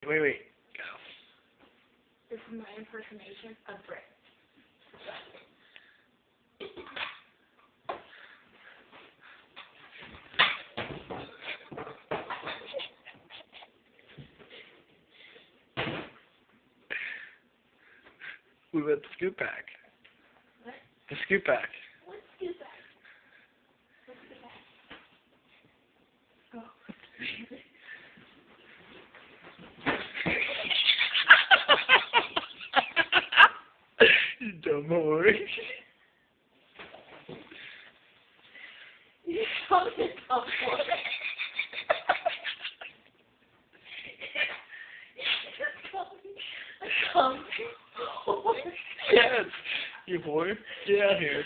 Wait. Go. This is my impersonation of Brit. We went the scoop pack. What? The scoop pack. What's scoop back? What's scoop back? Oh. You dumb whore. You called it a whore. Yes, you whore. Get out here.